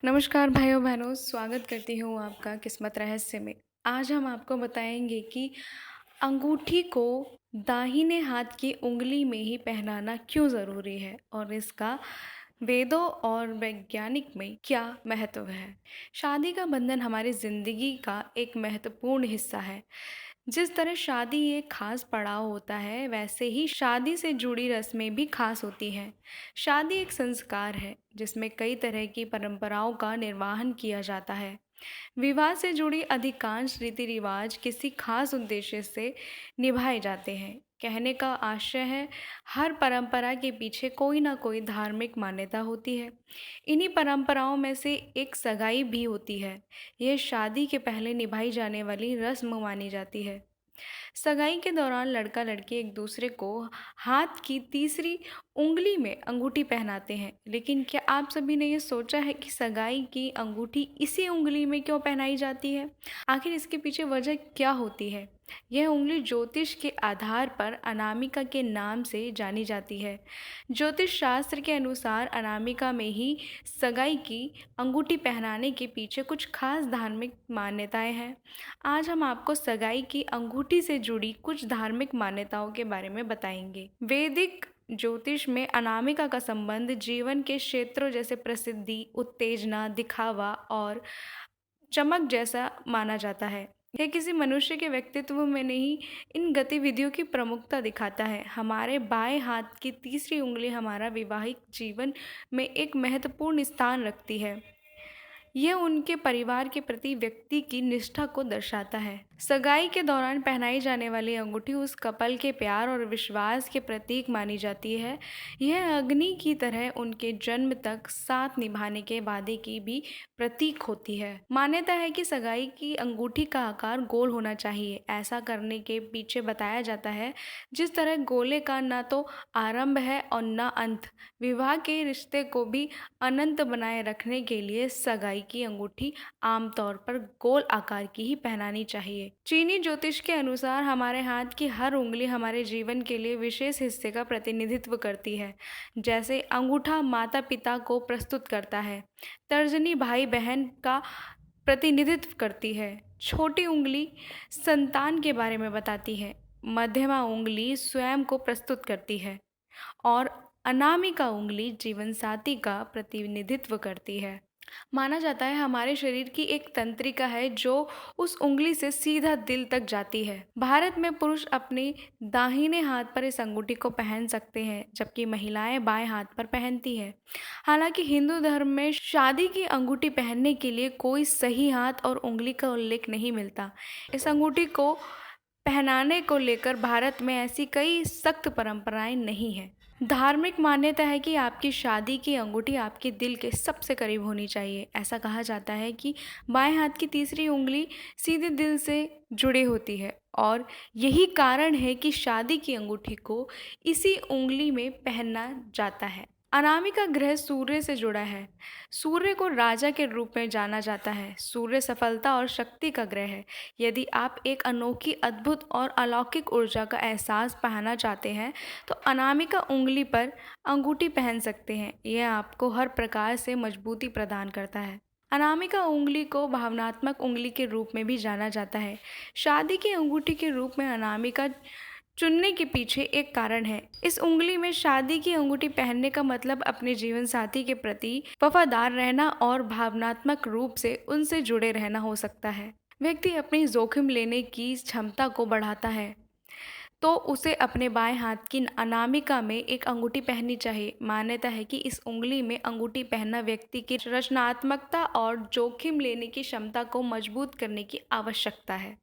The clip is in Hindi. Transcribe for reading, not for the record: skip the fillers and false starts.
नमस्कार भाइयों बहनों, स्वागत करती हूँ आपका किस्मत रहस्य में। आज हम आपको बताएंगे कि अंगूठी को दाहिने हाथ की उंगली में ही पहनाना क्यों ज़रूरी है और इसका वेदों और वैज्ञानिक में क्या महत्व है। शादी का बंधन हमारी ज़िंदगी का एक महत्वपूर्ण हिस्सा है। जिस तरह शादी एक खास पड़ाव होता है, वैसे ही शादी से जुड़ी रस्में भी खास होती हैं। शादी एक संस्कार है जिसमें कई तरह की परंपराओं का निर्वहन किया जाता है। विवाह से जुड़ी अधिकांश रीति रिवाज किसी खास उद्देश्य से निभाए जाते हैं। कहने का आशय है, हर परंपरा के पीछे कोई ना कोई धार्मिक मान्यता होती है। इन्हीं परंपराओं में से एक सगाई भी होती है। यह शादी के पहले निभाई जाने वाली रस्म मानी जाती है। सगाई के दौरान लड़का लड़की एक दूसरे को हाथ की तीसरी उंगली में अंगूठी पहनाते हैं। लेकिन क्या आप सभी ने ये सोचा है कि सगाई की अंगूठी इसी उंगली में क्यों पहनाई जाती है? आखिर इसके पीछे वजह क्या होती है? यह उंगली ज्योतिष के आधार पर अनामिका के नाम से जानी जाती है। ज्योतिष शास्त्र के अनुसार अनामिका में ही सगाई की अंगूठी पहनाने के पीछे कुछ खास धार्मिक मान्यताएं हैं। आज हम आपको सगाई की अंगूठी से जुड़ी कुछ धार्मिक मान्यताओं के बारे में बताएंगे। वैदिक ज्योतिष में अनामिका का संबंध जीवन के क्षेत्रों जैसे प्रसिद्धि, उत्तेजना, दिखावा और चमक जैसा माना जाता है। यह किसी मनुष्य के व्यक्तित्व में नहीं, इन गतिविधियों की प्रमुखता दिखाता है। हमारे बाएं हाथ की तीसरी उंगली हमारा वैवाहिक जीवन में एक महत्वपूर्ण स्थान रखती है। यह उनके परिवार के प्रति व्यक्ति की निष्ठा को दर्शाता है। सगाई के दौरान पहनाई जाने वाली अंगूठी उस कपल के प्यार और विश्वास के प्रतीक मानी जाती है। यह अग्नि की तरह उनके जन्म तक साथ निभाने के वादे की भी प्रतीक होती है। मान्यता है कि सगाई की अंगूठी का आकार गोल होना चाहिए। ऐसा करने के पीछे बताया जाता है, जिस तरह गोले का न तो आरंभ है और न अंत, विवाह के रिश्ते को भी अनंत बनाए रखने के लिए सगाई की अंगूठी आमतौर पर गोल आकार की ही पहनानी चाहिए। चीनी ज्योतिष के अनुसार हमारे हाथ की हर उंगली हमारे जीवन के लिए विशेष हिस्से का प्रतिनिधित्व करती है। जैसे अंगूठा माता पिता को प्रस्तुत करता है, तर्जनी भाई बहन का प्रतिनिधित्व करती है, छोटी उंगली संतान के बारे में बताती है, मध्यमा उंगली स्वयं को प्रस्तुत करती है और अनामिका उंगली जीवनसाथी का प्रतिनिधित्व करती है। माना जाता है हमारे शरीर की एक तंत्रिका है जो उस उंगली से सीधा दिल तक जाती है। भारत में पुरुष अपने दाहिने हाथ पर इस अंगूठी को पहन सकते हैं, जबकि महिलाएं बाएं हाथ पर पहनती है। हालांकि हिंदू धर्म में शादी की अंगूठी पहनने के लिए कोई सही हाथ और उंगली का उल्लेख नहीं मिलता। इस अंगूठी को पहनाने को लेकर भारत में ऐसी कई सख्त परंपराएं नहीं हैं। धार्मिक मान्यता है कि आपकी शादी की अंगूठी आपके दिल के सबसे करीब होनी चाहिए। ऐसा कहा जाता है कि बाएं हाथ की तीसरी उंगली सीधे दिल से जुड़ी होती है और यही कारण है कि शादी की अंगूठी को इसी उंगली में पहनना जाता है। अनामिका ग्रह सूर्य से जुड़ा है। सूर्य को राजा के रूप में जाना जाता है। सूर्य सफलता और शक्ति का ग्रह है। यदि आप एक अनोखी, अद्भुत और अलौकिक ऊर्जा का एहसास पाना चाहते हैं तो अनामिका उंगली पर अंगूठी पहन सकते हैं। यह आपको हर प्रकार से मजबूती प्रदान करता है। अनामिका उंगली को भावनात्मक उंगली के रूप में भी जाना जाता है। शादी की अंगूठी के रूप में अनामिका चुनने के पीछे एक कारण है। इस उंगली में शादी की अंगूठी पहनने का मतलब अपने जीवन साथी के प्रति वफादार रहना और भावनात्मक रूप से उनसे जुड़े रहना हो सकता है। व्यक्ति अपनी जोखिम लेने की क्षमता को बढ़ाता है तो उसे अपने बाएं हाथ की अनामिका में एक अंगूठी पहननी चाहिए। मान्यता है कि इस उंगली में अंगूठी पहनना व्यक्ति की रचनात्मकता और जोखिम लेने की क्षमता को मजबूत करने की आवश्यकता है।